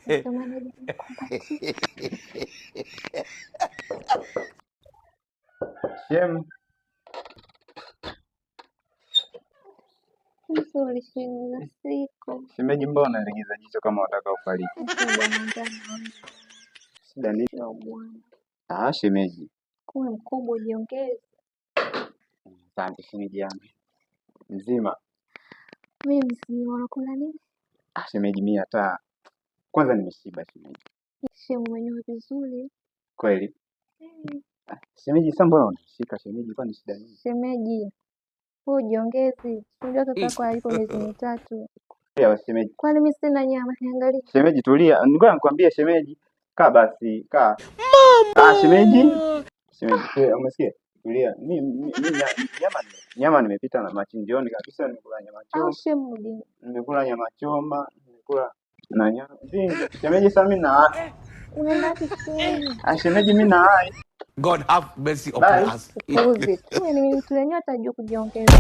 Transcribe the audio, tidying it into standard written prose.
Natamani nikukumbatie. Shem, Nzuri shinda siku. shemeji, mbona unalegeza jicho kama unataka ufariki? Bwana ngana Shida nini? sio bwana. Shemeji. Kuwa mkubwa ujiongeze. Asante shemeji yangu. Mzima. Mimi mzima, unakula nini? Shemeji, mimi hata kwanza nimeshiba shemeji. Shemu mwenyewe vizuri. Kweli? Shemeji, sasa mbona unashika shemeji, kwani shida nini? Shemeji, wewe ujiongeze. Unajua mtoto wako alipo miezi mitatu. Ya shemeji. Kwani mimi sina nyama, niangalie. Shemeji tulia. Ngoja nikwambie shemeji. Kaa basi, kaa. Shemeji. Shemeji, umesikia? Tulia. Mimi nyama nimepita na machinjioni kabisa, nimekula nyama choma. Au shemu mjini. Nimekula nyama choma, nimekula na nyama vingi. Shemeji, sasa mimi na Unaenda wapi shemu? shemeji, mimi na hai. God have mercy upon us. Upuuzi tu, ni mtu wenyewe atajua kujiongeza.